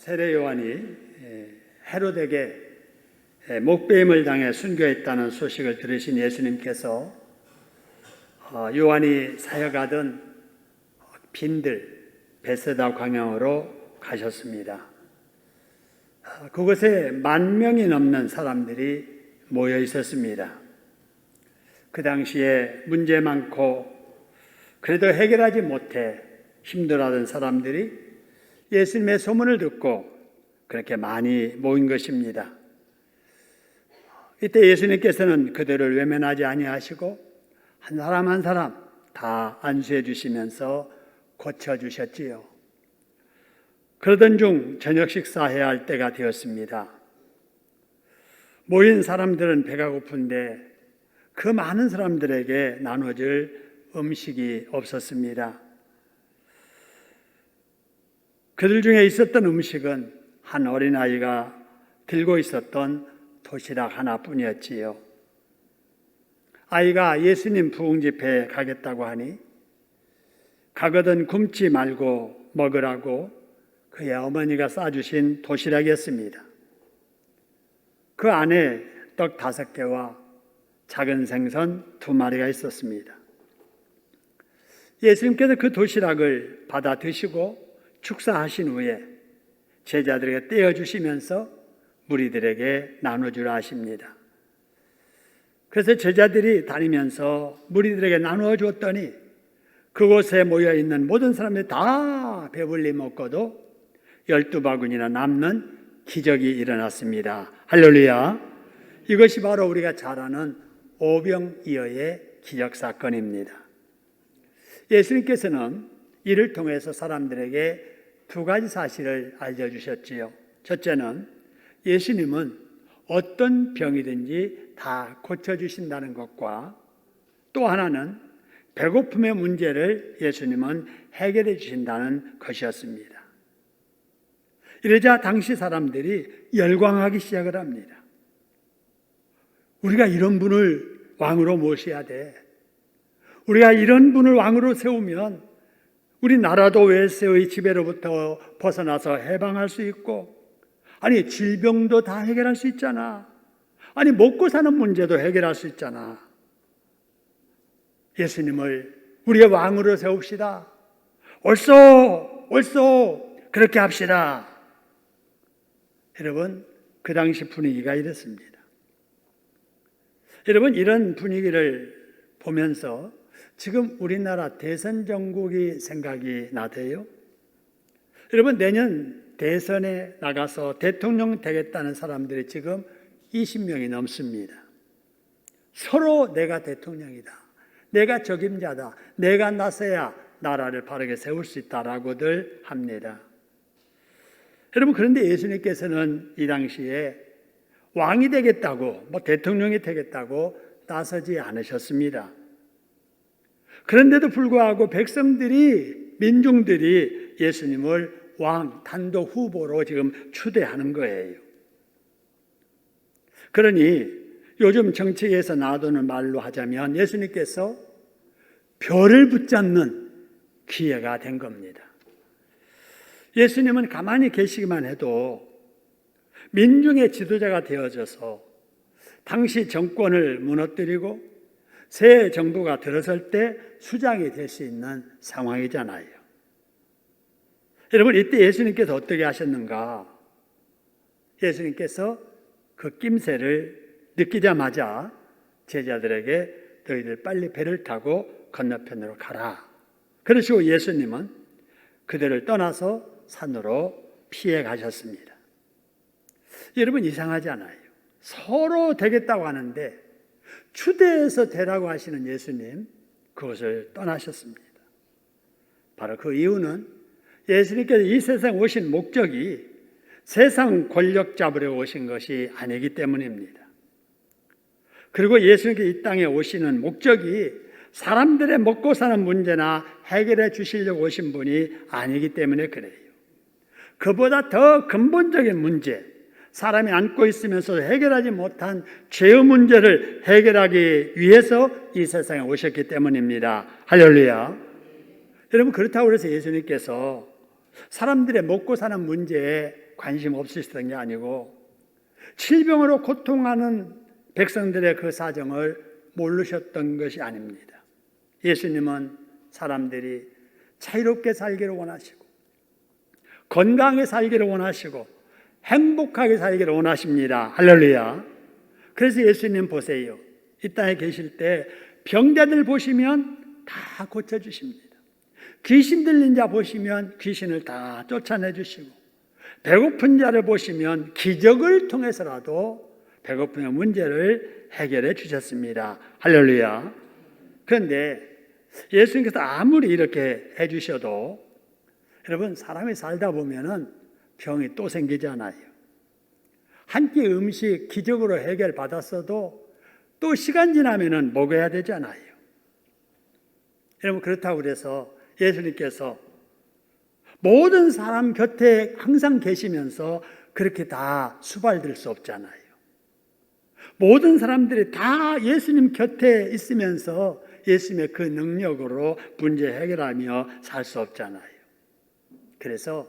세례 요한이 헤롯에게 목배임을 당해 순교했다는 소식을 들으신 예수님께서 요한이 사역하던 빈들 베세다 광야로 가셨습니다. 그곳에 10,000명이 넘는 사람들이 모여 있었습니다. 그 당시에 문제 많고 그래도 해결하지 못해 힘들어하던 사람들이 예수님의 소문을 듣고 그렇게 많이 모인 것입니다. 이때 예수님께서는 그들을 외면하지 아니하시고 한 사람 한 사람 다 안수해 주시면서 고쳐주셨지요. 그러던 중 저녁 식사해야 할 때가 되었습니다. 모인 사람들은 배가 고픈데 그 많은 사람들에게 나눠줄 음식이 없었습니다. 그들 중에 있었던 음식은 한 어린아이가 들고 있었던 도시락 하나뿐이었지요. 아이가 예수님 부흥 집회에 가겠다고 하니 가거든 굶지 말고 먹으라고 그의 어머니가 싸주신 도시락이었습니다. 그 안에 떡 5개와 작은 생선 2마리가 있었습니다. 예수님께서 그 도시락을 받아 드시고 축사하신 후에 제자들에게 떼어주시면서 무리들에게 나눠주라 하십니다. 그래서 제자들이 다니면서 무리들에게 나누어 주었더니 그곳에 모여있는 모든 사람들이 다 배불리 먹고도 12바구니나 남는 기적이 일어났습니다. 할렐루야. 이것이 바로 우리가 잘 아는 오병이어의 기적사건입니다. 예수님께서는 이를 통해서 사람들에게 2가지 사실을 알려주셨지요. 첫째는 예수님은 어떤 병이든지 다 고쳐주신다는 것과 또 하나는 배고픔의 문제를 예수님은 해결해 주신다는 것이었습니다. 이러자 당시 사람들이 열광하기 시작을 합니다. 우리가 이런 분을 왕으로 모셔야 돼. 우리가 이런 분을 왕으로 세우면 우리 나라도 외세의 지배로부터 벗어나서 해방할 수 있고, 아니 질병도 다 해결할 수 있잖아. 아니 먹고 사는 문제도 해결할 수 있잖아. 예수님을 우리의 왕으로 세웁시다. 옳소 그렇게 합시다. 여러분, 그 당시 분위기가 이랬습니다. 여러분, 이런 분위기를 보면서 지금 우리나라 대선 정국이 생각이 나대요. 여러분, 내년 대선에 나가서 대통령 되겠다는 사람들이 지금 20명이 넘습니다. 서로 내가 대통령이다, 내가 적임자다, 내가 나서야 나라를 바르게 세울 수 있다라고들 합니다. 여러분, 그런데 예수님께서는 이 당시에 왕이 되겠다고, 대통령이 되겠다고 나서지 않으셨습니다. 그런데도 불구하고 백성들이, 민중들이 예수님을 왕 단독 후보로 지금 추대하는 거예요. 그러니 요즘 정치계에서 나도는 말로 하자면 예수님께서 별을 붙잡는 기회가 된 겁니다. 예수님은 가만히 계시기만 해도 민중의 지도자가 되어져서 당시 정권을 무너뜨리고 새 정부가 들어설 때 수장이 될 수 있는 상황이잖아요. 여러분, 이때 예수님께서 어떻게 하셨는가? 예수님께서 그 낌새를 느끼자마자 제자들에게 너희들 빨리 배를 타고 건너편으로 가라. 그러시고 예수님은 그들을 떠나서 산으로 피해 가셨습니다. 여러분, 이상하지 않아요? 서로 되겠다고 하는데 추대해서 되라고 하시는 예수님, 그것을 떠나셨습니다. 바로 그 이유는 예수님께서 이 세상 오신 목적이 세상 권력 잡으려 오신 것이 아니기 때문입니다. 그리고 예수님께서 이 땅에 오시는 목적이 사람들의 먹고 사는 문제나 해결해 주시려고 오신 분이 아니기 때문에 그래요. 그보다 더 근본적인 문제, 사람이 안고 있으면서 해결하지 못한 죄의 문제를 해결하기 위해서 이 세상에 오셨기 때문입니다. 할렐루야. 여러분, 그렇다고 해서 예수님께서 사람들의 먹고 사는 문제에 관심 없으셨던 게 아니고 질병으로 고통하는 백성들의 그 사정을 모르셨던 것이 아닙니다. 예수님은 사람들이 자유롭게 살기를 원하시고 건강하게 살기를 원하시고 행복하게 살기를 원하십니다. 할렐루야. 그래서 예수님 보세요. 이 땅에 계실 때 병자들 보시면 다 고쳐주십니다. 귀신 들린 자 보시면 귀신을 다 쫓아내주시고 배고픈 자를 보시면 기적을 통해서라도 배고픔의 문제를 해결해 주셨습니다. 할렐루야. 그런데 예수님께서 아무리 이렇게 해주셔도 여러분 사람이 살다 보면은 병이 또 생기잖아요. 한 끼 음식 기적으로 해결받았어도 또 시간 지나면은 먹어야 되잖아요. 여러분 그렇다고 그래서 예수님께서 모든 사람 곁에 항상 계시면서 그렇게 다 수발될 수 없잖아요. 모든 사람들이 다 예수님 곁에 있으면서 예수님의 그 능력으로 문제 해결하며 살 수 없잖아요. 그래서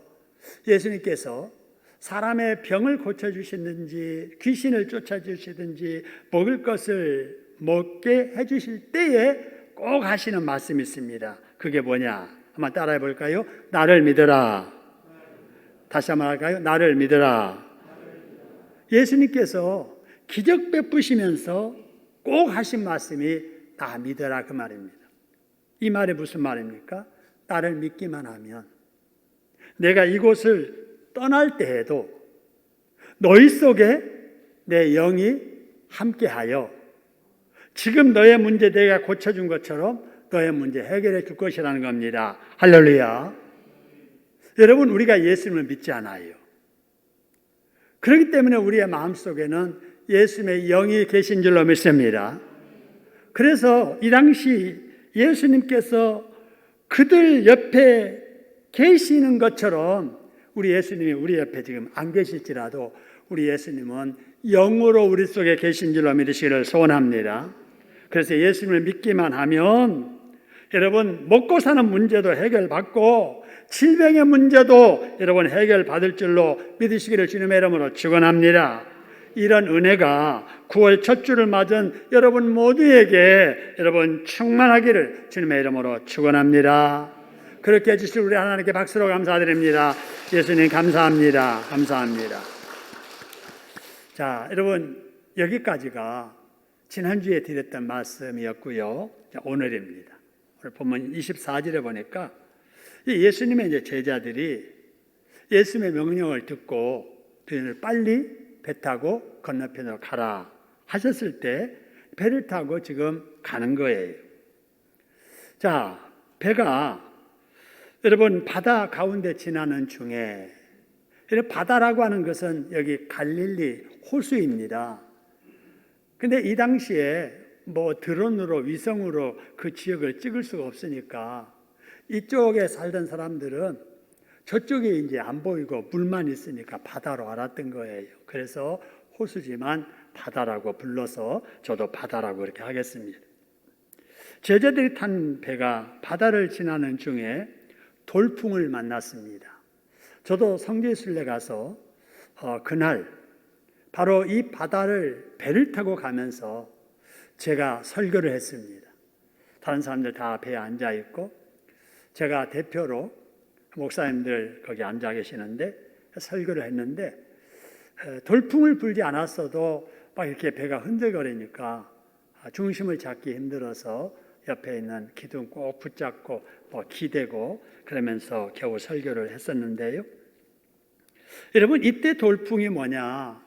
예수님께서 사람의 병을 고쳐주시든지 귀신을 쫓아주시든지 먹을 것을 먹게 해주실 때에 꼭 하시는 말씀이 있습니다. 그게 뭐냐? 한번 따라해 볼까요? 나를 믿어라. 다시 한번 할까요? 나를 믿어라. 예수님께서 기적 베푸시면서 꼭 하신 말씀이 나 믿어라 그 말입니다. 이 말이 무슨 말입니까? 나를 믿기만 하면 내가 이곳을 떠날 때에도 너희 속에 내 영이 함께하여 지금 너의 문제 내가 고쳐준 것처럼 너의 문제 해결해 줄 것이라는 겁니다. 할렐루야. 여러분 우리가 예수님을 믿지 않아요. 그렇기 때문에 우리의 마음속에는 예수님의 영이 계신 줄로 믿습니다. 그래서 이 당시 예수님께서 그들 옆에 계시는 것처럼 우리 예수님이 우리 옆에 지금 안 계실지라도 우리 예수님은 영으로 우리 속에 계신 줄로 믿으시기를 소원합니다. 그래서 예수님을 믿기만 하면 여러분 먹고 사는 문제도 해결받고 질병의 문제도 여러분 해결받을 줄로 믿으시기를 주님의 이름으로 축원합니다. 이런 은혜가 9월 첫 주를 맞은 여러분 모두에게 여러분 충만하기를 주님의 이름으로 축원합니다. 그렇게 해주실 우리 하나님께 박수로 감사드립니다. 예수님 감사합니다. 감사합니다. 자, 여러분 여기까지가 지난주에 드렸던 말씀이었고요. 자, 오늘입니다. 오늘 본문 24절에 보니까 예수님의 이제 제자들이 예수님의 명령을 듣고 빨리 배 타고 건너편으로 가라 하셨을 때 배를 타고 지금 가는 거예요. 자, 배가 여러분 바다 가운데 지나는 중에 바다라고 하는 것은 여기 갈릴리 호수입니다. 근데 이 당시에 뭐 드론으로 위성으로 그 지역을 찍을 수가 없으니까 이쪽에 살던 사람들은 저쪽에 이제 안 보이고 물만 있으니까 바다로 알았던 거예요. 그래서 호수지만 바다라고 불러서 저도 바다라고 이렇게 하겠습니다. 제자들이 탄 배가 바다를 지나는 중에 돌풍을 만났습니다. 저도 성지순례 가서 그날 바로 이 바다를 배를 타고 가면서 제가 설교를 했습니다. 다른 사람들 다 배에 앉아 있고 제가 대표로 목사님들 거기 앉아 계시는데 설교를 했는데 돌풍을 불지 않았어도 막 이렇게 배가 흔들거리니까 중심을 잡기 힘들어서 옆에 있는 기둥 꼭 붙잡고 기대고 그러면서 겨우 설교를 했었는데요. 여러분 이때 돌풍이 뭐냐?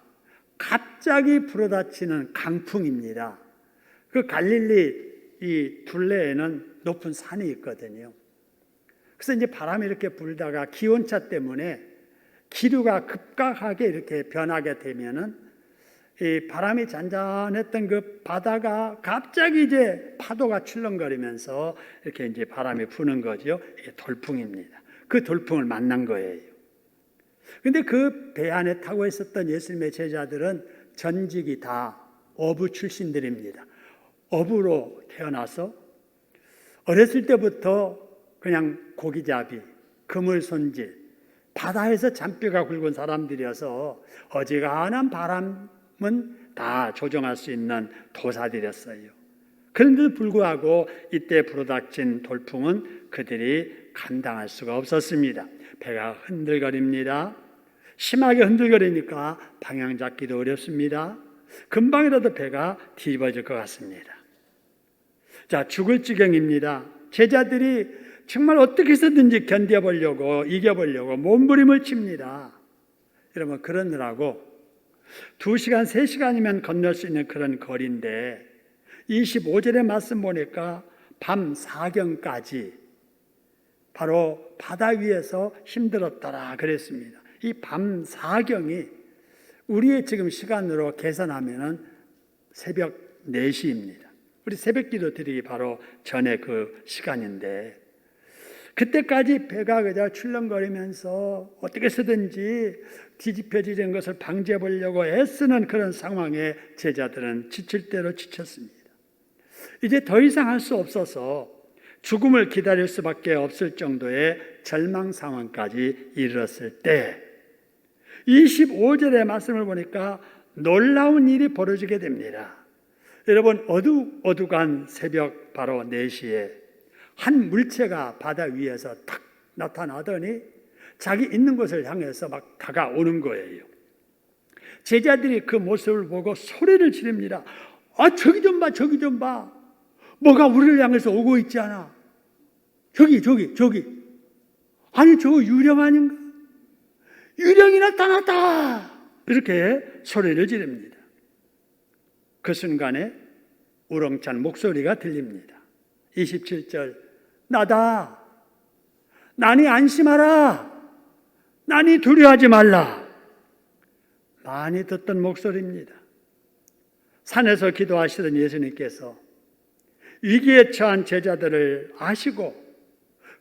갑자기 불어닥치는 강풍입니다. 그 갈릴리 이 둘레에는 높은 산이 있거든요. 그래서 이제 바람이 이렇게 불다가 기온차 때문에 기류가 급격하게 이렇게 변하게 되면은 이 바람이 잔잔했던 그 바다가 갑자기 이제 파도가 출렁거리면서 이렇게 이제 바람이 부는 거죠. 이게 돌풍입니다. 그 돌풍을 만난 거예요. 근데 그 배 안에 타고 있었던 예수님의 제자들은 전직이 다 어부 출신들입니다. 어부로 태어나서 어렸을 때부터 그냥 고기잡이, 그물 손질, 바다에서 잔뼈가 굵은 사람들이어서 어지간한 바람은 다 조정할 수 있는 도사들이었어요. 그런데도 불구하고 이때 불어닥친 돌풍은 그들이 감당할 수가 없었습니다. 배가 흔들거립니다. 심하게 흔들거리니까 방향 잡기도 어렵습니다. 금방이라도 배가 뒤집어질 것 같습니다. 자, 죽을 지경입니다. 제자들이 정말 어떻게 해서든지 견뎌보려고, 이겨보려고 몸부림을 칩니다. 여러분, 그러느라고 2시간, 3시간이면 건널 수 있는 그런 거리인데 25절의 말씀 보니까 밤 4경까지 바로 바다 위에서 힘들었더라 그랬습니다. 이 밤 4경이 우리의 지금 시간으로 계산하면 새벽 4시입니다. 우리 새벽기도 드리기 바로 전에 그 시간인데 그때까지 배가 그저 출렁거리면서 어떻게 해서든지 뒤집혀지는 것을 방지해 보려고 애쓰는 그런 상황에 제자들은 지칠 대로 지쳤습니다. 이제 더 이상 할 수 없어서 죽음을 기다릴 수밖에 없을 정도의 절망 상황까지 이르렀을 때 25절의 말씀을 보니까 놀라운 일이 벌어지게 됩니다. 여러분, 어둑어둑한 새벽 바로 4시에 한 물체가 바다 위에서 탁 나타나더니 자기 있는 곳을 향해서 막 다가오는 거예요. 제자들이 그 모습을 보고 소리를 지릅니다. 아, 저기 좀 봐, 저기 좀 봐. 뭐가 우리를 향해서 오고 있지 않아? 저기. 아니, 저거 유령 아닌가? 유령이 나타났다! 이렇게 소리를 지릅니다. 그 순간에 우렁찬 목소리가 들립니다. 27절, 나다. 나니 안심하라. 나니 두려워하지 말라. 많이 듣던 목소리입니다. 산에서 기도하시던 예수님께서 위기에 처한 제자들을 아시고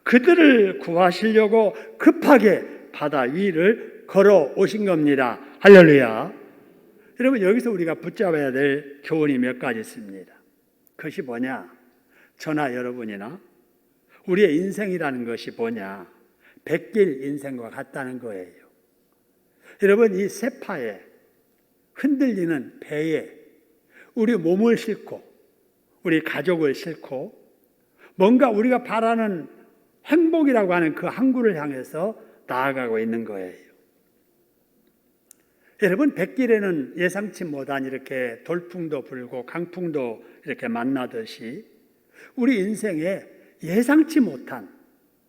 그들을 구하시려고 급하게 바다 위를 걸어 오신 겁니다. 할렐루야. 여러분, 여기서 우리가 붙잡아야 될 교훈이 몇 가지 있습니다. 그것이 뭐냐? 저나 여러분이나 우리의 인생이라는 것이 뭐냐? 백길 인생과 같다는 거예요. 여러분, 이 세파에 흔들리는 배에 우리 몸을 싣고 우리 가족을 싣고 뭔가 우리가 바라는 행복이라고 하는 그 항구를 향해서 나아가고 있는 거예요. 여러분, 백길에는 예상치 못한 이렇게 돌풍도 불고 강풍도 이렇게 만나듯이 우리 인생에 예상치 못한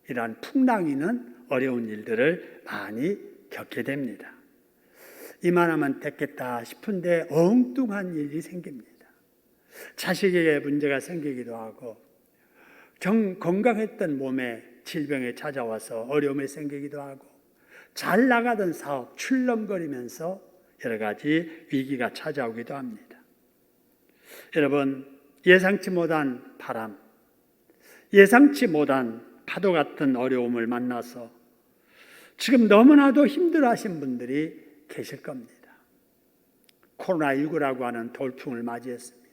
이러한 풍랑이는 어려운 일들을 많이 겪게 됩니다. 이만하면 됐겠다 싶은데 엉뚱한 일이 생깁니다. 자식에게 문제가 생기기도 하고 건강했던 몸에 질병이 찾아와서 어려움이 생기기도 하고 잘 나가던 사업 출렁거리면서 여러 가지 위기가 찾아오기도 합니다. 여러분, 예상치 못한 바람, 예상치 못한 파도 같은 어려움을 만나서 지금 너무나도 힘들어하신 분들이 계실 겁니다. 코로나19라고 하는 돌풍을 맞이했습니다.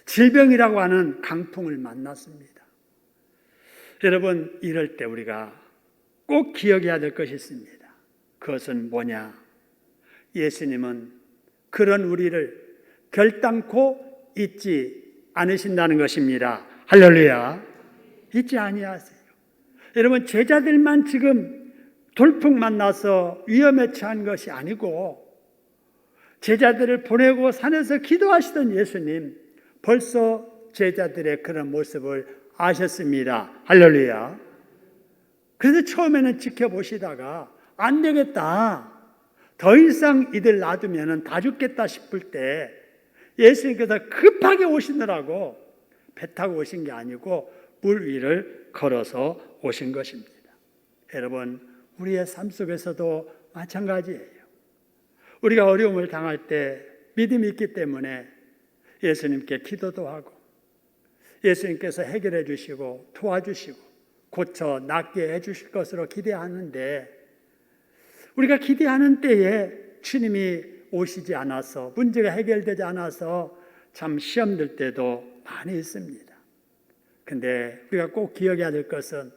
질병이라고 하는 강풍을 만났습니다. 여러분, 이럴 때 우리가 꼭 기억해야 될 것이 있습니다. 그것은 뭐냐? 예수님은 그런 우리를 결단코 잊지 않으신다는 것입니다. 할렐루야. 잊지 아니하세요. 여러분, 제자들만 지금 돌풍 만나서 위험에 처한 것이 아니고 제자들을 보내고 산에서 기도하시던 예수님, 벌써 제자들의 그런 모습을 아셨습니다. 할렐루야. 그래서 처음에는 지켜보시다가 안 되겠다, 더 이상 이들 놔두면 다 죽겠다 싶을 때 예수님께서 급하게 오시느라고 배 타고 오신 게 아니고 물 위를 걸어서 오신 것입니다. 여러분, 우리의 삶 속에서도 마찬가지예요. 우리가 어려움을 당할 때 믿음이 있기 때문에 예수님께 기도도 하고 예수님께서 해결해 주시고 도와주시고 고쳐 낫게 해 주실 것으로 기대하는데 우리가 기대하는 때에 주님이 오시지 않아서 문제가 해결되지 않아서 참 시험 들 때도 많이 있습니다. 근데 우리가 꼭 기억해야 될 것은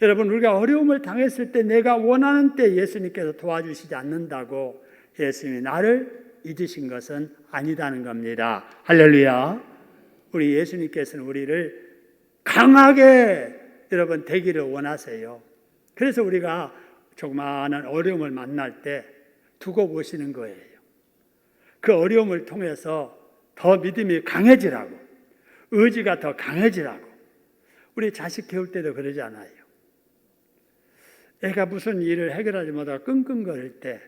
여러분, 우리가 어려움을 당했을 때 내가 원하는 때 예수님께서 도와주시지 않는다고 예수님이 나를 잊으신 것은 아니다는 겁니다. 할렐루야. 우리 예수님께서는 우리를 강하게 여러분 되기를 원하세요. 그래서 우리가 조그마한 어려움을 만날 때 두고 보시는 거예요. 그 어려움을 통해서 더 믿음이 강해지라고, 의지가 더 강해지라고. 우리 자식 키울 때도 그러잖아요. 애가 무슨 일을 해결하지 못하고 끙끙거릴 때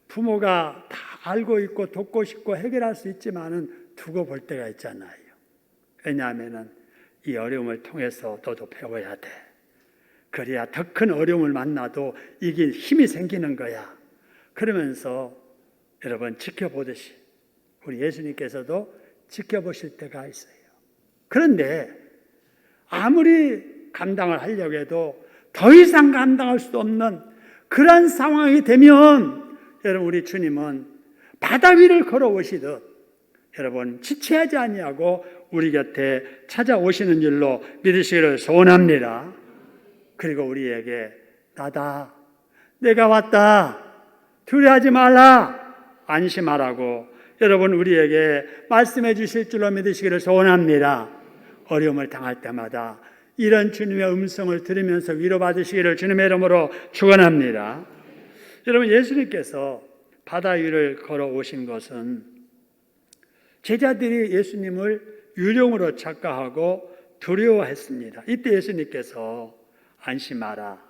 부모가 다 알고 있고 돕고 싶고 해결할 수 있지만은 두고 볼 때가 있잖아요. 왜냐하면은 이 어려움을 통해서 너도 배워야 돼. 그래야 더 큰 어려움을 만나도 이길 힘이 생기는 거야. 그러면서 여러분 지켜보듯이 우리 예수님께서도 지켜보실 때가 있어요. 그런데 아무리 감당을 하려고 해도 더 이상 감당할 수 없는 그런 상황이 되면 여러분 우리 주님은 바다 위를 걸어오시듯 여러분 지체하지 아니하고 우리 곁에 찾아오시는 줄로 믿으시기를 소원합니다. 그리고 우리에게 나다, 내가 왔다, 두려워하지 말라, 안심하라고 여러분 우리에게 말씀해 주실 줄로 믿으시기를 소원합니다. 어려움을 당할 때마다 이런 주님의 음성을 들으면서 위로받으시기를 주님의 이름으로 축원합니다. 여러분, 예수님께서 바다 위를 걸어오신 것은 제자들이 예수님을 유령으로 착각하고 두려워했습니다. 이때 예수님께서 안심하라,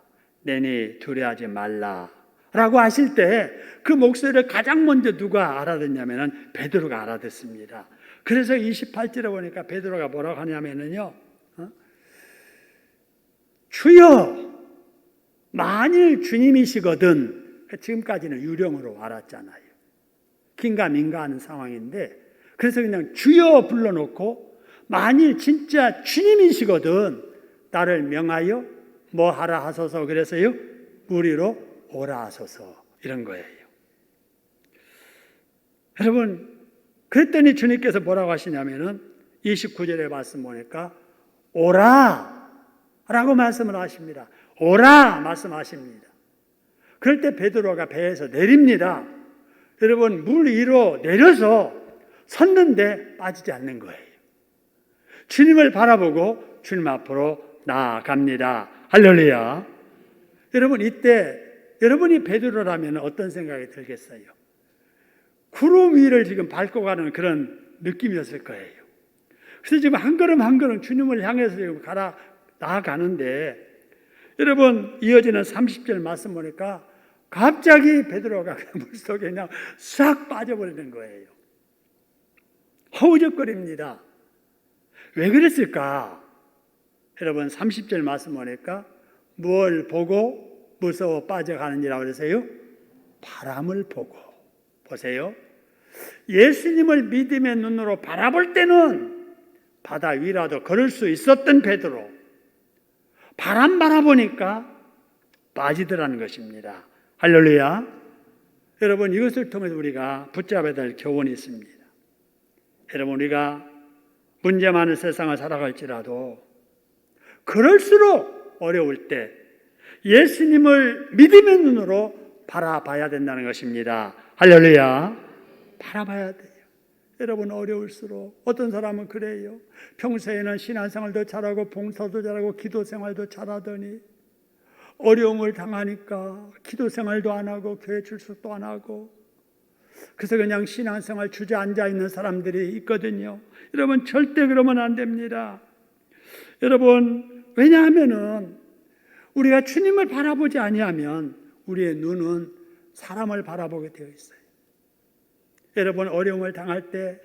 내니 두려워하지 말라 라고 하실 때 그 목소리를 가장 먼저 누가 알아듣냐면 베드로가 알아듣습니다. 그래서 28절에 보니까 베드로가 뭐라고 하냐면요, 주여, 만일 주님이시거든. 지금까지는 유령으로 알았잖아요. 긴가민가 하는 상황인데, 그래서 그냥 주여 불러놓고 만일 진짜 주님이시거든 나를 명하여 뭐 하라 하소서 그래서요, 무리로 오라 하소서, 이런 거예요. 여러분, 그랬더니 주님께서 뭐라고 하시냐면은 29절에 말씀 보니까 오라 라고 말씀을 하십니다. 오라 말씀하십니다. 그럴 때 베드로가 배에서 내립니다. 여러분, 물 위로 내려서 섰는데 빠지지 않는 거예요. 주님을 바라보고 주님 앞으로 나아갑니다. 할렐루야. 여러분, 이때 여러분이 베드로라면 어떤 생각이 들겠어요? 구름 위를 지금 밟고 가는 그런 느낌이었을 거예요. 그래서 지금 한 걸음 한 걸음 주님을 향해서 지금 나아가는데, 여러분 이어지는 30절 말씀 보니까 갑자기 베드로가 물속에 그냥 싹 빠져버리는 거예요. 허우적거립니다. 왜 그랬을까? 여러분 30절 말씀 보니까 뭘 보고 무서워 빠져가는지라고 그러세요? 바람을 보고. 보세요. 예수님을 믿음의 눈으로 바라볼 때는 바다 위라도 걸을 수 있었던 베드로, 바람 바라보니까 빠지더라는 것입니다. 할렐루야. 여러분, 이것을 통해서 우리가 붙잡아야 될 교훈이 있습니다. 여러분, 우리가 문제 많은 세상을 살아갈지라도 그럴수록 어려울 때 예수님을 믿음의 눈으로 바라봐야 된다는 것입니다. 할렐루야. 바라봐야 돼요. 여러분, 어려울수록 어떤 사람은 그래요. 평소에는 신앙생활도 잘하고 봉사도 잘하고 기도생활도 잘하더니 어려움을 당하니까 기도생활도 안 하고 교회 출석도 안 하고 그래서 그냥 신앙생활 주저앉아 있는 사람들이 있거든요. 여러분, 절대 그러면 안 됩니다. 여러분, 왜냐하면은 우리가 주님을 바라보지 아니하면 우리의 눈은 사람을 바라보게 되어 있어요. 여러분, 어려움을 당할 때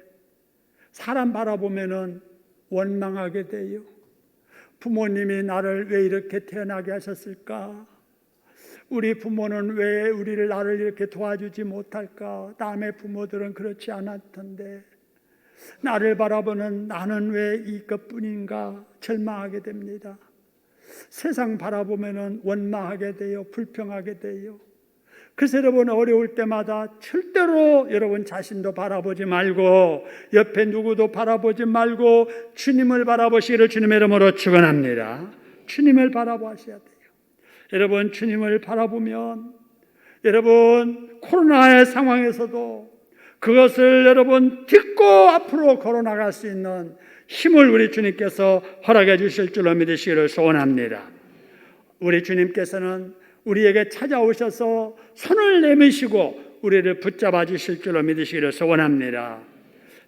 사람 바라보면은 원망하게 돼요. 부모님이 나를 왜 이렇게 태어나게 하셨을까? 우리 부모는 왜 나를 이렇게 도와주지 못할까? 남의 부모들은 그렇지 않았던데 나를 바라보는 나는 왜 이것뿐인가? 절망하게 됩니다. 세상 바라보면은 원망하게 돼요. 불평하게 돼요. 그래서 여러분, 어려울 때마다 절대로 여러분 자신도 바라보지 말고 옆에 누구도 바라보지 말고 주님을 바라보시기를 주님의 이름으로 축원합니다. 주님을 바라보셔야 돼요. 여러분, 주님을 바라보면 여러분 코로나의 상황에서도 그것을 여러분 딛고 앞으로 걸어나갈 수 있는 힘을 우리 주님께서 허락해 주실 줄로 믿으시기를 소원합니다. 우리 주님께서는 우리에게 찾아오셔서 손을 내미시고 우리를 붙잡아 주실 줄로 믿으시기를 소원합니다.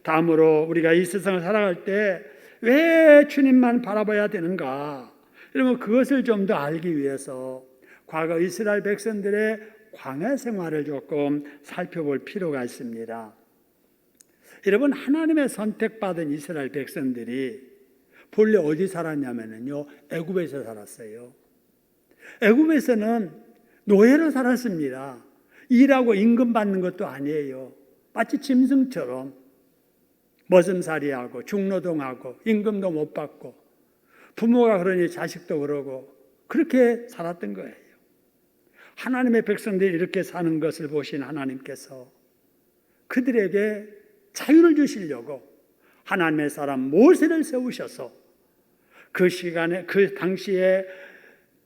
다음으로 우리가 이 세상을 살아갈 때 왜 주님만 바라봐야 되는가? 여러분, 그것을 좀 더 알기 위해서 과거 이스라엘 백성들의 광야 생활을 조금 살펴볼 필요가 있습니다. 여러분, 하나님의 선택받은 이스라엘 백성들이 본래 어디 살았냐면요, 애굽에서 살았어요. 애굽에서는 노예로 살았습니다. 일하고 임금 받는 것도 아니에요. 마치 짐승처럼 머슴살이하고 중노동하고 임금도 못 받고 부모가 그러니 자식도 그러고 그렇게 살았던 거예요. 하나님의 백성들이 이렇게 사는 것을 보신 하나님께서 그들에게 자유를 주시려고 하나님의 사람 모세를 세우셔서 그 시간에 그 당시에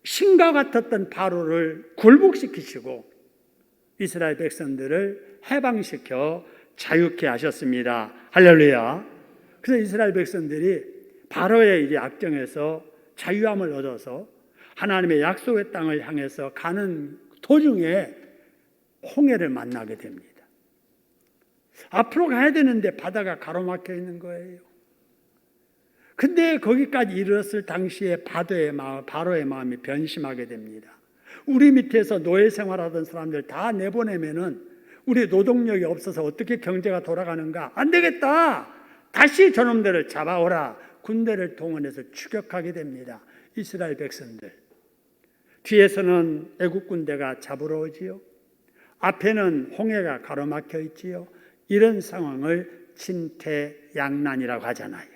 신과 같았던 바로를 굴복시키시고 이스라엘 백성들을 해방시켜 자유케 하셨습니다. 할렐루야. 그래서 이스라엘 백성들이 바로의 이제 악정에서 자유함을 얻어서 하나님의 약속의 땅을 향해서 가는 도중에 홍해를 만나게 됩니다. 앞으로 가야 되는데 바다가 가로막혀 있는 거예요. 근데 거기까지 이르렀을 당시에 바로의 마음이 변심하게 됩니다. 우리 밑에서 노예 생활하던 사람들 다 내보내면은 우리 노동력이 없어서 어떻게 경제가 돌아가는가? 안 되겠다. 다시 저놈들을 잡아오라. 군대를 동원해서 추격하게 됩니다. 이스라엘 백성들. 뒤에서는 애국 군대가 잡으러 오지요. 앞에는 홍해가 가로막혀 있지요. 이런 상황을 진퇴양난이라고 하잖아요.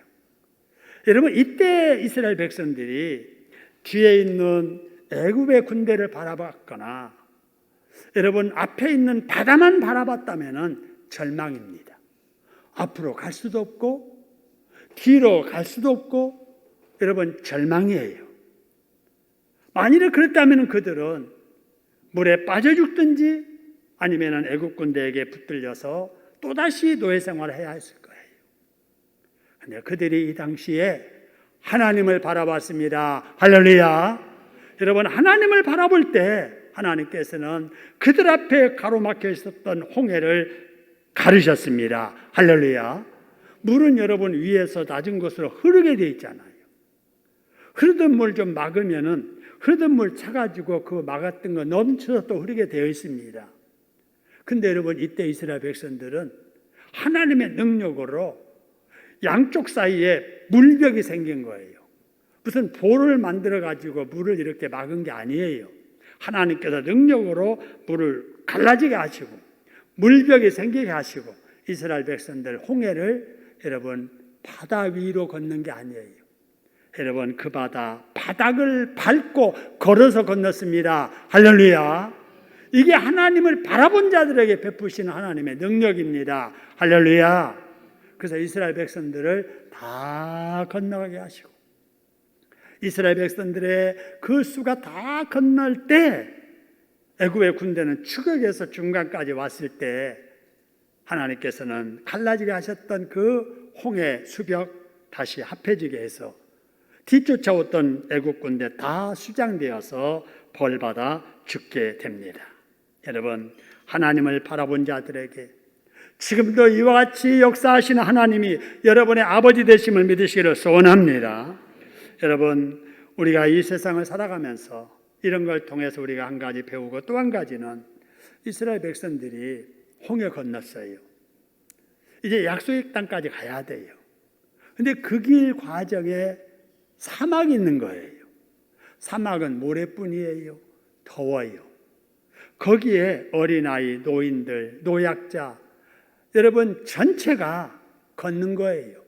여러분, 이때 이스라엘 백성들이 뒤에 있는 애굽의 군대를 바라봤거나 여러분 앞에 있는 바다만 바라봤다면 절망입니다. 앞으로 갈 수도 없고 뒤로 갈 수도 없고 여러분 절망이에요. 만일에 그랬다면 그들은 물에 빠져 죽든지 아니면 애국 군대에게 붙들려서 또다시 노예 생활을 해야 했을 거예요. 그런데 그들이 이 당시에 하나님을 바라봤습니다. 할렐루야. 여러분, 하나님을 바라볼 때 하나님께서는 그들 앞에 가로막혀 있었던 홍해를 가르셨습니다. 할렐루야. 물은 여러분 위에서 낮은 곳으로 흐르게 되어 있잖아요. 흐르던 물 좀 막으면은 흐르던 물 차가지고 그 막았던 거 넘쳐서 또 흐르게 되어 있습니다. 근데 여러분, 이때 이스라엘 백성들은 하나님의 능력으로 양쪽 사이에 물벽이 생긴 거예요. 무슨 볼을 만들어 가지고 물을 이렇게 막은 게 아니에요. 하나님께서 능력으로 물을 갈라지게 하시고 물벽이 생기게 하시고 이스라엘 백성들 홍해를 여러분 바다 위로 걷는 게 아니에요. 여러분, 그 바닥을 밟고 걸어서 건넜습니다. 할렐루야. 이게 하나님을 바라본 자들에게 베푸시는 하나님의 능력입니다. 할렐루야. 그래서 이스라엘 백성들을 다 건너가게 하시고 이스라엘 백성들의 그 수가 다 건널 때 애굽의 군대는 추격해서 중간까지 왔을 때 하나님께서는 갈라지게 하셨던 그 홍해 수벽 다시 합해지게 해서 뒤쫓아왔던 애국 군대 다 수장되어서 벌받아 죽게 됩니다. 여러분, 하나님을 바라본 자들에게 지금도 이와 같이 역사하시는 하나님이 여러분의 아버지 되심을 믿으시기를 소원합니다. 여러분, 우리가 이 세상을 살아가면서 이런 걸 통해서 우리가 한 가지 배우고 또 한 가지는 이스라엘 백성들이 홍해 건넜어요. 이제 약속의 땅까지 가야 돼요. 근데 그 길 과정에 사막이 있는 거예요. 사막은 모래뿐이에요. 더워요. 거기에 어린아이, 노인들, 노약자 여러분 전체가 걷는 거예요.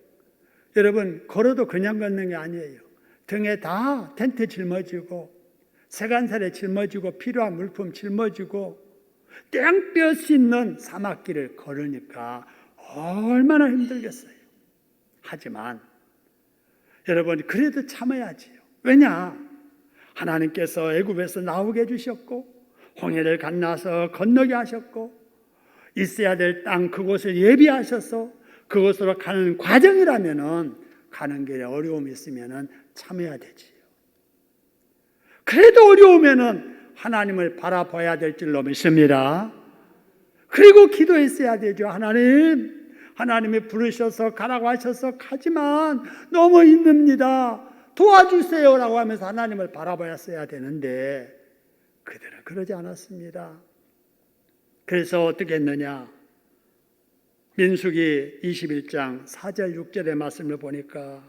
여러분, 걸어도 그냥 걷는 게 아니에요. 등에 다 텐트 짊어지고 세간살에 짊어지고 필요한 물품 짊어지고 땡볕 씻는 사막길을 걸으니까 얼마나 힘들겠어요. 하지만 여러분, 그래도 참아야지요. 왜냐? 하나님께서 애굽에서 나오게 해주셨고 홍해를 건너서 건너게 하셨고 있어야 될 땅 그곳을 예비하셔서 그곳으로 가는 과정이라면은 가는 길에 어려움이 있으면은 참아야 되지요. 그래도 어려우면은 하나님을 바라봐야 될 줄로 믿습니다. 그리고 기도했어야 되죠. 하나님이 부르셔서 가라고 하셔서 가지만 너무 힘듭니다. 도와주세요라고 하면서 하나님을 바라봐야 되는데 그들은 그러지 않았습니다. 그래서 어떻게 했느냐? 민수기 21장 4절 6절의 말씀을 보니까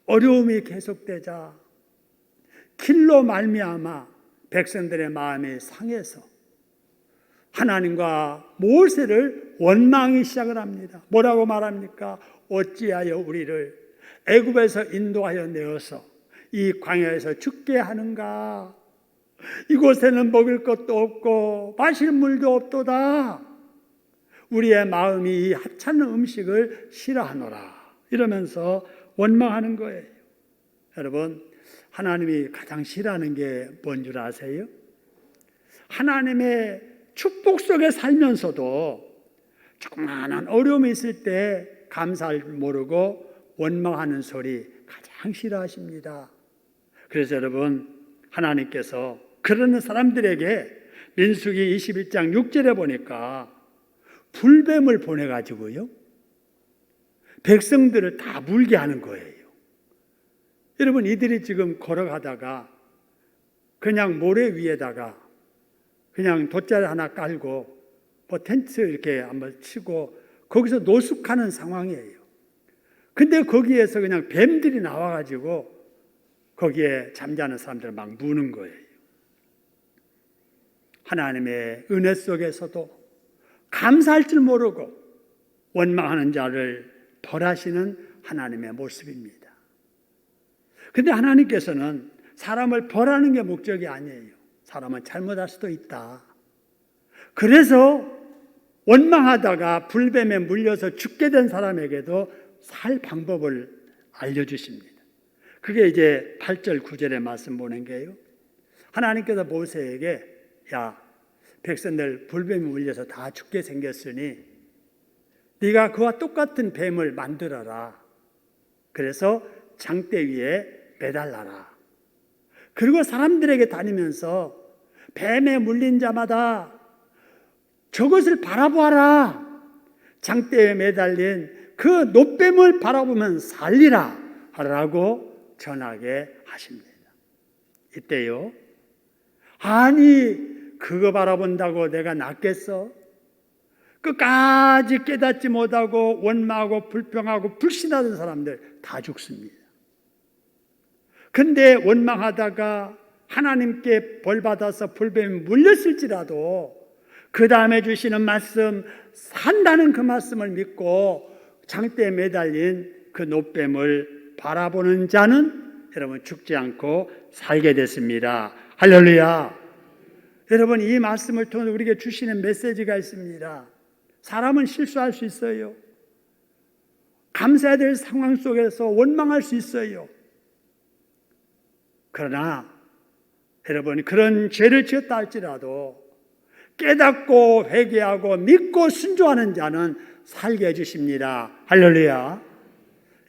어려움이 계속되자 길로 말미암아 백성들의 마음이 상해서 하나님과 모세를 원망이 시작을 합니다. 뭐라고 말합니까? 어찌하여 우리를 애굽에서 인도하여 내어서 이 광야에서 죽게 하는가? 이곳에는 먹을 것도 없고 마실 물도 없도다. 우리의 마음이 이 하찮은 음식을 싫어하노라. 이러면서 원망하는 거예요. 여러분, 하나님이 가장 싫어하는 게 뭔 줄 아세요? 하나님의 축복 속에 살면서도 조그마한 어려움이 있을 때 감사를 모르고 원망하는 소리 가장 싫어하십니다. 그래서 여러분, 하나님께서 그러는 사람들에게 민수기 21장 6절에 보니까 불뱀을 보내가지고요 백성들을 다 물게 하는 거예요. 여러분, 이들이 지금 걸어가다가 그냥 모래 위에다가 그냥 돗자리 하나 깔고 뭐 텐트 이렇게 한번 치고 거기서 노숙하는 상황이에요. 근데 거기에서 그냥 뱀들이 나와가지고 거기에 잠자는 사람들을 막 무는 거예요. 하나님의 은혜 속에서도 감사할 줄 모르고 원망하는 자를 벌하시는 하나님의 모습입니다. 근데 하나님께서는 사람을 벌하는 게 목적이 아니에요. 사람은 잘못할 수도 있다. 그래서 원망하다가 불뱀에 물려서 죽게 된 사람에게도 살 방법을 알려주십니다. 그게 이제 8절 9절의 말씀 보는 게요. 하나님께서 모세에게 야, 백성들 불뱀에 물려서 다 죽게 생겼으니 네가 그와 똑같은 뱀을 만들어라. 그래서 장대 위에 매달라라. 그리고 사람들에게 다니면서 뱀에 물린 자마다 저것을 바라보아라. 장대에 매달린 그 놋뱀을 바라보면 살리라 라고 전하게 하십니다. 이때요, 아니 그거 바라본다고 내가 낫겠어? 끝까지 깨닫지 못하고 원망하고 불평하고 불신하던 사람들 다 죽습니다. 근데 원망하다가 하나님께 벌받아서 불뱀에 물렸을지라도 그 다음에 주시는 말씀, 산다는 그 말씀을 믿고 장대에 매달린 그 놋뱀을 바라보는 자는 여러분 죽지 않고 살게 됐습니다. 할렐루야. 여러분, 이 말씀을 통해 우리에게 주시는 메시지가 있습니다. 사람은 실수할 수 있어요. 감사해야 될 상황 속에서 원망할 수 있어요. 그러나 여러분, 그런 죄를 지었다 할지라도 깨닫고 회개하고 믿고 순종하는 자는 살게 해주십니다. 할렐루야.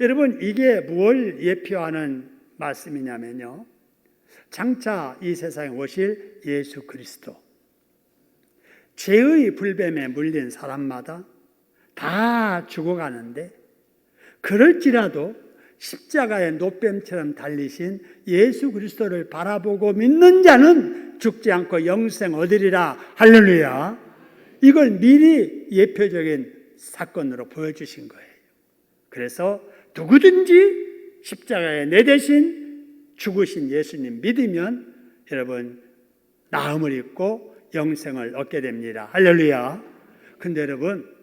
여러분, 이게 뭘 예표하는 말씀이냐면요, 장차 이 세상에 오실 예수 그리스도, 죄의 불뱀에 물린 사람마다 다 죽어가는데 그럴지라도 십자가의 놋뱀처럼 달리신 예수 그리스도를 바라보고 믿는 자는 죽지 않고 영생 얻으리라. 할렐루야. 이걸 미리 예표적인 사건으로 보여주신 거예요. 그래서 누구든지 십자가에 내 대신 죽으신 예수님 믿으면 여러분 나음을 입고 영생을 얻게 됩니다. 할렐루야. 근데 여러분,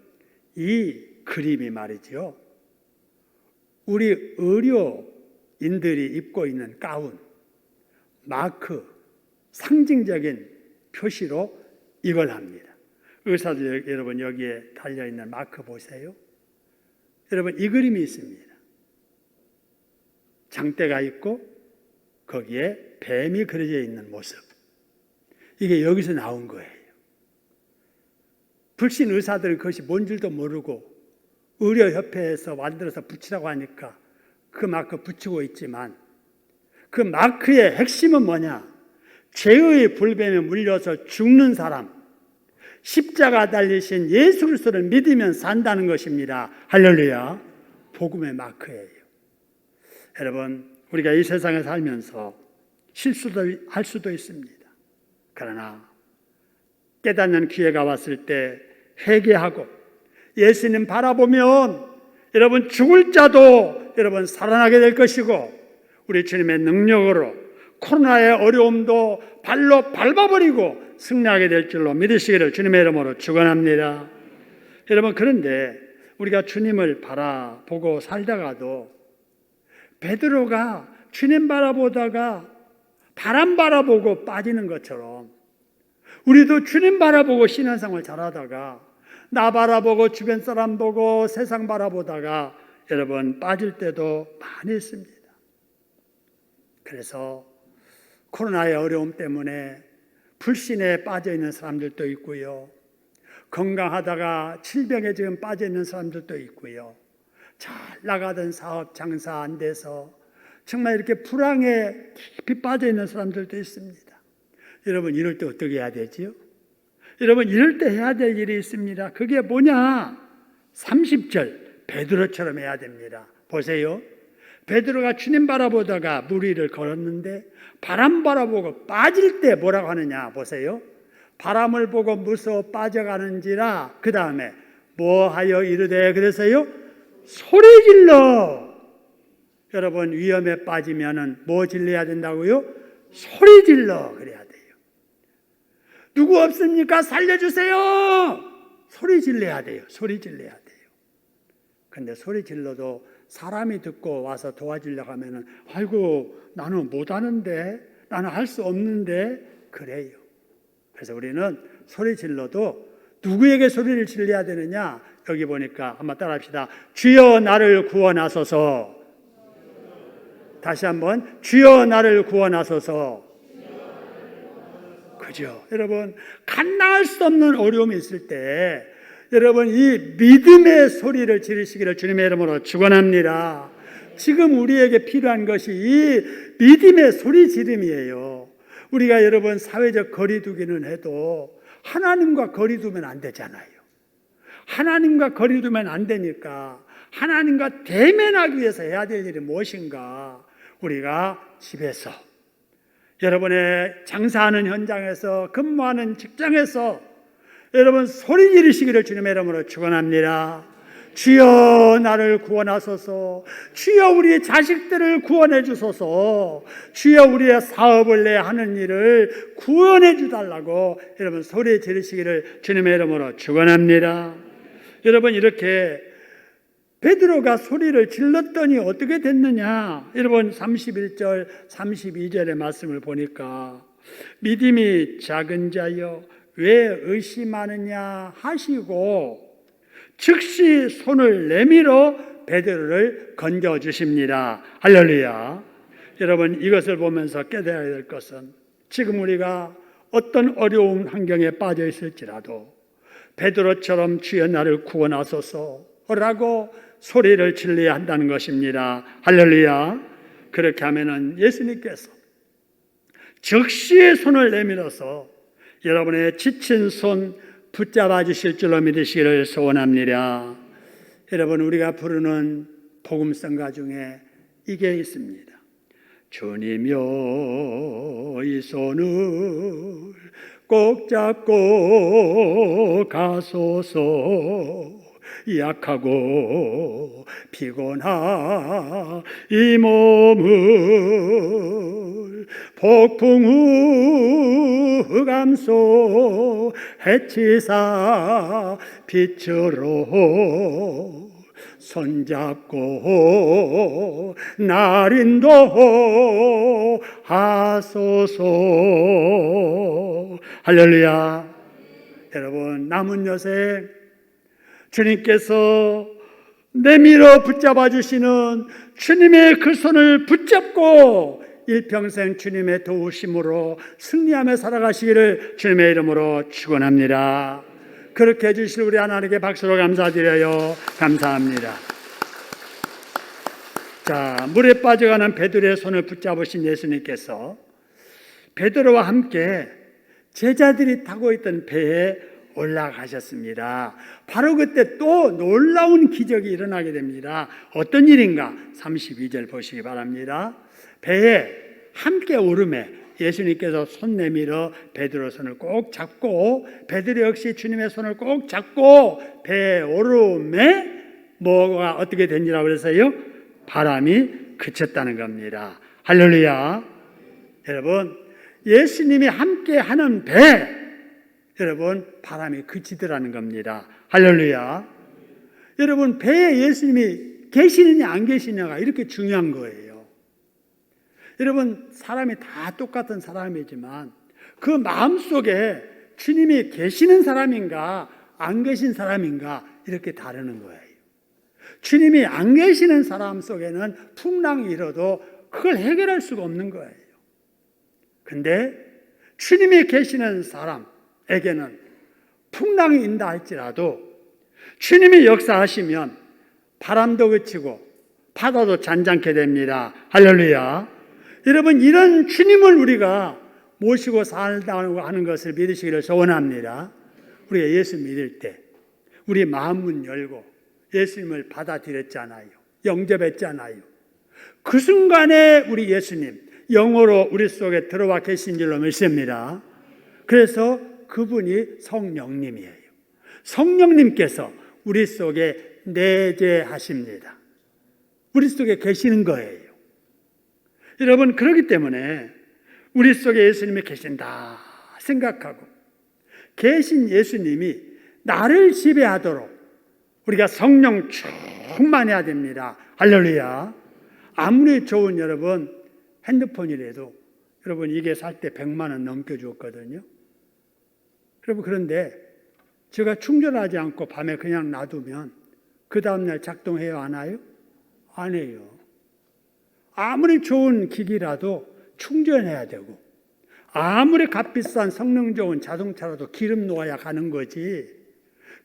이 그림이 말이죠, 우리 의료인들이 입고 있는 가운, 마크, 상징적인 표시로 이걸 합니다. 의사들 여러분 여기에 달려있는 마크 보세요. 여러분, 이 그림이 있습니다. 장대가 있고 거기에 뱀이 그려져 있는 모습. 이게 여기서 나온 거예요. 불신 의사들은 그것이 뭔 줄도 모르고 의료협회에서 만들어서 붙이라고 하니까 그 마크 붙이고 있지만 그 마크의 핵심은 뭐냐? 죄의 불뱀에 물려서 죽는 사람, 십자가 달리신 예수 그리스도를 믿으면 산다는 것입니다. 할렐루야. 복음의 마크예요. 여러분, 우리가 이 세상에 살면서 실수도 할 수도 있습니다. 그러나 깨닫는 기회가 왔을 때 회개하고 예수님 바라보면 여러분 죽을 자도 여러분 살아나게 될 것이고 우리 주님의 능력으로 코로나의 어려움도 발로 밟아버리고 승리하게 될 줄로 믿으시기를 주님의 이름으로 축원합니다. 여러분, 그런데 우리가 주님을 바라보고 살다가도 베드로가 주님 바라보다가 바람 바라보고 빠지는 것처럼 우리도 주님 바라보고 신앙생활 잘하다가 나 바라보고 주변 사람 보고 세상 바라보다가 여러분 빠질 때도 많이 있습니다. 그래서 코로나의 어려움 때문에 불신에 빠져 있는 사람들도 있고요. 건강하다가 질병에 지금 빠져 있는 사람들도 있고요. 잘 나가던 사업 장사 안 돼서 정말 이렇게 불황에 깊이 빠져 있는 사람들도 있습니다. 여러분, 이럴 때 어떻게 해야 되지요? 여러분, 이럴 때 해야 될 일이 있습니다. 그게 뭐냐? 30절 베드로처럼 해야 됩니다. 보세요. 베드로가 주님 바라보다가 물 위를 걸었는데 바람 바라보고 빠질 때 뭐라고 하느냐 보세요. 바람을 보고 무서워 빠져가는지라 그 다음에 뭐하여 이르되 그래서요 소리 질러. 여러분, 위험에 빠지면은 뭐 질러야 된다고요? 소리 질러 그래야 돼요. 누구 없습니까? 살려주세요. 소리 질러야 돼요. 소리 질러야 돼요. 근데 소리 질러도 사람이 듣고 와서 도와주려고 하면은 아이고 나는 못하는데 나는 할 수 없는데 그래요. 그래서 우리는 소리 질러도 누구에게 소리를 질러야 되느냐? 여기 보니까 한번 따라합시다. 주여 나를 구원하소서. 다시 한번 주여 나를 구원하소서. 그죠? 여러분, 감당할 수 없는 어려움이 있을 때 여러분 이 믿음의 소리를 지르시기를 주님의 이름으로 축원합니다. 지금 우리에게 필요한 것이 이 믿음의 소리 지름이에요. 우리가 여러분 사회적 거리두기는 해도 하나님과 거리두면 안 되잖아요. 하나님과 거리두면 안 되니까 하나님과 대면하기 위해서 해야 될 일이 무엇인가? 우리가 집에서 여러분의 장사하는 현장에서 근무하는 직장에서 여러분 소리 지르시기를 주님의 이름으로 축원합니다. 주여 나를 구원하소서. 주여 우리 자식들을 구원해 주소서. 주여 우리의 사업을 내 하는 일을 구원해 주달라고 여러분 소리 지르시기를 주님의 이름으로 축원합니다. 여러분, 이렇게 베드로가 소리를 질렀더니 어떻게 됐느냐? 여러분 31절 32절의 말씀을 보니까 믿음이 작은 자여 왜 의심하느냐 하시고 즉시 손을 내밀어 베드로를 건져주십니다. 할렐루야. 여러분, 이것을 보면서 깨달아야 될 것은 지금 우리가 어떤 어려운 환경에 빠져 있을지라도 베드로처럼 주여 나를 구원하소서 라고 소리를 질러야 한다는 것입니다. 할렐루야. 그렇게 하면은 예수님께서 즉시 손을 내밀어서 여러분의 지친 손 붙잡아 주실 줄로 믿으시기를 소원합니다. 여러분, 우리가 부르는 복음성가 중에 이게 있습니다. 주님여 이 손을 꼭 잡고 가소서. 약하고 피곤한 이 몸을 폭풍 후 흑암속 해치사 빛으로 손잡고 날 인도하소서. 할렐루야. 여러분, 남은 여생 주님께서 내밀어 붙잡아 주시는 주님의 그 손을 붙잡고 일평생 주님의 도우심으로 승리하며 살아가시기를 주님의 이름으로 축원합니다. 그렇게 해주실 우리 하나님께 박수로 감사드려요. 감사합니다. 자, 물에 빠져가는 베드로의 손을 붙잡으신 예수님께서 베드로와 함께 제자들이 타고 있던 배에 올라가셨습니다. 바로 그때 또 놀라운 기적이 일어나게 됩니다. 어떤 일인가? 32절 보시기 바랍니다. 배에 함께 오름에 예수님께서 손 내밀어 베드로 손을 꼭 잡고, 베드로 역시 주님의 손을 꼭 잡고 배에 오름에 뭐가 어떻게 된지라고 그래서요? 바람이 그쳤다는 겁니다. 할렐루야. 여러분, 예수님이 함께 하는 배, 여러분, 바람이 그치더라는 겁니다. 할렐루야. 여러분, 배에 예수님이 계시느냐 안 계시느냐가 이렇게 중요한 거예요. 여러분, 사람이 다 똑같은 사람이지만 그 마음속에 주님이 계시는 사람인가 안 계신 사람인가 이렇게 다르는 거예요. 주님이 안 계시는 사람 속에는 풍랑이 일어도 그걸 해결할 수가 없는 거예요. 근데 주님이 계시는 사람에게는 풍랑이 인다 할지라도 주님이 역사하시면 바람도 그치고 바다도 잔잔케 됩니다. 할렐루야. 여러분, 이런 주님을 우리가 모시고 살다고 하는 것을 믿으시기를 소원합니다. 우리가 예수 믿을 때 우리 마음 문 열고 예수님을 받아들였잖아요. 영접했잖아요. 그 순간에 우리 예수님 영으로 우리 속에 들어와 계신 줄로 믿습니다. 그래서 그분이 성령님이에요. 성령님께서 우리 속에 내재하십니다. 우리 속에 계시는 거예요. 여러분, 그렇기 때문에 우리 속에 예수님이 계신다 생각하고 계신 예수님이 나를 지배하도록 우리가 성령 충만해야 됩니다. 할렐루야. 아무리 좋은 여러분 핸드폰이라도 여러분 이게 살 때 100만 원 넘겨 줬거든요. 여러분, 그런데 제가 충전하지 않고 밤에 그냥 놔두면 그 다음날 작동해요, 안 해요? 안 해요. 아무리 좋은 기기라도 충전해야 되고 아무리 값비싼 성능 좋은 자동차라도 기름 놓아야 가는 거지,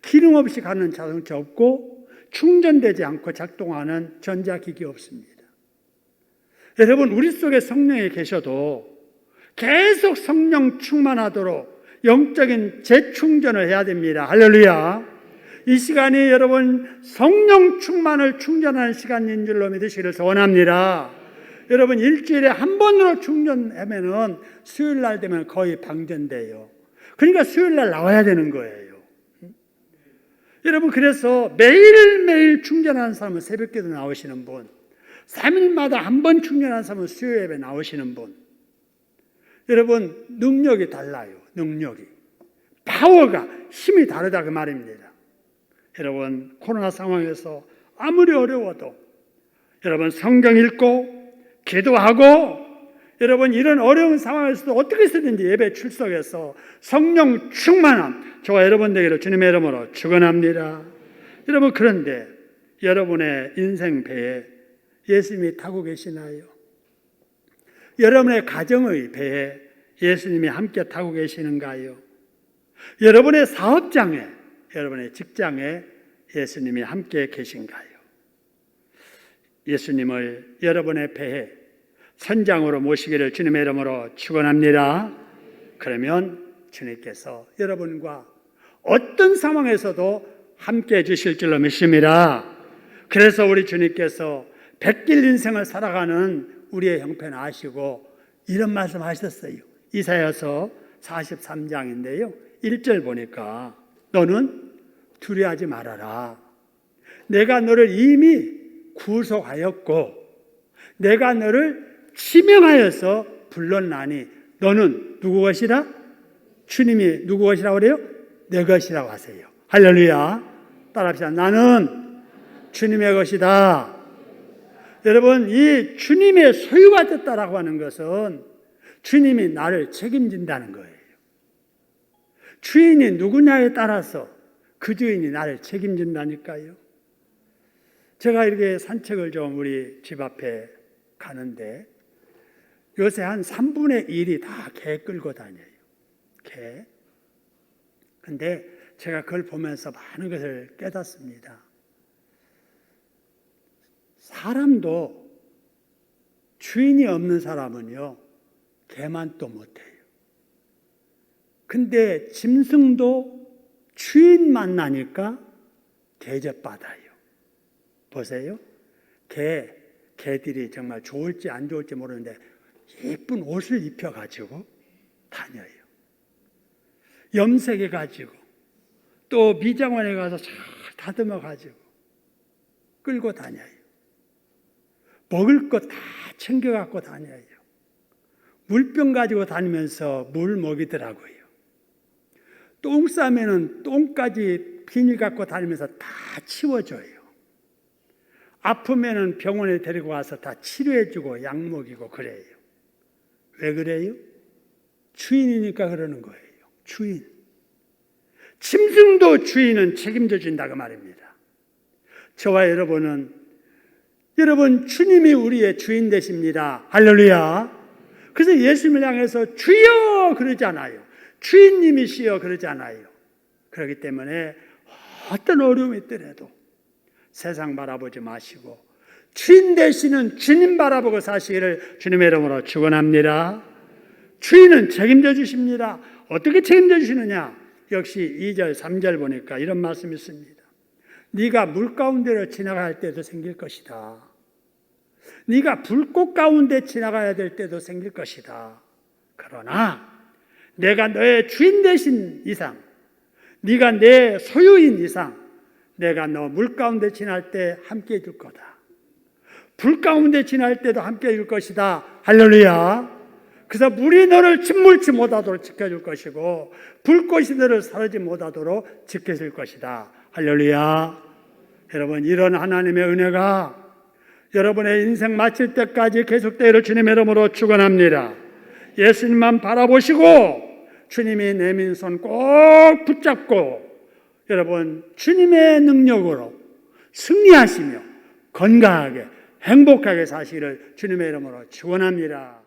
기름 없이 가는 자동차 없고 충전되지 않고 작동하는 전자기기 없습니다. 여러분, 우리 속에 성령이 계셔도 계속 성령 충만하도록 영적인 재충전을 해야 됩니다. 할렐루야. 이 시간이 여러분 성령 충만을 충전하는 시간인 줄로 믿으시기를 소원합니다. 여러분, 일주일에 한 번으로 충전하면은 수요일 날 되면 거의 방전돼요. 그러니까 수요일 날 나와야 되는 거예요. 여러분, 그래서 매일매일 충전하는 사람은 새벽기도 나오시는 분, 3일마다 한 번 충전하는 사람은 수요 예배 나오시는 분, 여러분 능력이 달라요. 능력이, 파워가, 힘이 다르다 그 말입니다. 여러분, 코로나 상황에서 아무리 어려워도 여러분 성경 읽고 기도하고 여러분 이런 어려운 상황에서도 어떻게 해서든지 예배 출석해서 성령 충만함 저와 여러분 되기를 주님의 이름으로 축원합니다. 여러분, 그런데 여러분의 인생 배에 예수님이 타고 계시나요? 여러분의 가정의 배에 예수님이 함께 타고 계시는가요? 여러분의 사업장에, 여러분의 직장에 예수님이 함께 계신가요? 예수님을 여러분의 배에 선장으로 모시기를 주님의 이름으로 축원합니다. 그러면 주님께서 여러분과 어떤 상황에서도 함께 해주실 줄로 믿습니다. 그래서 우리 주님께서 백길 인생을 살아가는 우리의 형편을 아시고 이런 말씀 하셨어요. 이사야서 43장인데요 1절 보니까 너는 두려워하지 말아라. 내가 너를 이미 구속하였고 내가 너를 지명하여서 불렀나니 너는 누구 것이라? 주님이 누구 것이라고 그래요? 내 것이라고 하세요. 할렐루야. 따라합시다. 나는 주님의 것이다. 여러분, 이 주님의 소유가 됐다라고 하는 것은 주님이 나를 책임진다는 거예요. 주인이 누구냐에 따라서 그 주인이 나를 책임진다니까요. 제가 이렇게 산책을 좀 우리 집 앞에 가는데 요새 한 3분의 1이 다 개 끌고 다녀요. 개. 근데 제가 그걸 보면서 많은 것을 깨닫습니다. 사람도 주인이 없는 사람은요, 개만 또 못해요. 근데 짐승도 주인 만나니까 대접받아요. 보세요. 개들이 정말 좋을지 안 좋을지 모르는데 예쁜 옷을 입혀가지고 다녀요. 염색해가지고 또 미장원에 가서 잘 다듬어가지고 끌고 다녀요. 먹을 것 다 챙겨갖고 다녀요. 물병 가지고 다니면서 물 먹이더라고요. 똥 싸면은 똥까지 비닐 갖고 다니면서 다 치워줘요. 아프면은 병원에 데리고 와서 다 치료해주고 약 먹이고 그래요. 왜 그래요? 주인이니까 그러는 거예요. 주인. 짐승도 주인은 책임져 준다고 말입니다. 저와 여러분 주님이 우리의 주인 되십니다. 할렐루야. 그래서 예수님을 향해서 주여 그러지 않아요. 주인님이시여 그러지 않아요. 그렇기 때문에 어떤 어려움이 있더라도 세상 바라보지 마시고 주인 되시는 주님 바라보고 사시기를 주님의 이름으로 축원합니다. 주인은 책임져 주십니다. 어떻게 책임져 주시느냐? 역시 2절, 3절 보니까 이런 말씀이 있습니다. 네가 물 가운데로 지나갈 때도 생길 것이다. 네가 불꽃 가운데 지나가야 될 때도 생길 것이다. 그러나 내가 너의 주인 되신 이상, 네가 내 소유인 이상 내가 너 물 가운데 지날 때 함께 해줄 거다. 불 가운데 지날 때도 함께 해줄 것이다. 할렐루야. 그래서 물이 너를 침몰치 못하도록 지켜줄 것이고 불꽃이 너를 사르지 못하도록 지켜줄 것이다. 할렐루야. 여러분, 이런 하나님의 은혜가 여러분의 인생 마칠 때까지 계속되기를 주님의 이름으로 축원합니다. 예수님만 바라보시고 주님이 내민 손 꼭 붙잡고 여러분 주님의 능력으로 승리하시며 건강하게 행복하게 사시기를 주님의 이름으로 축원합니다.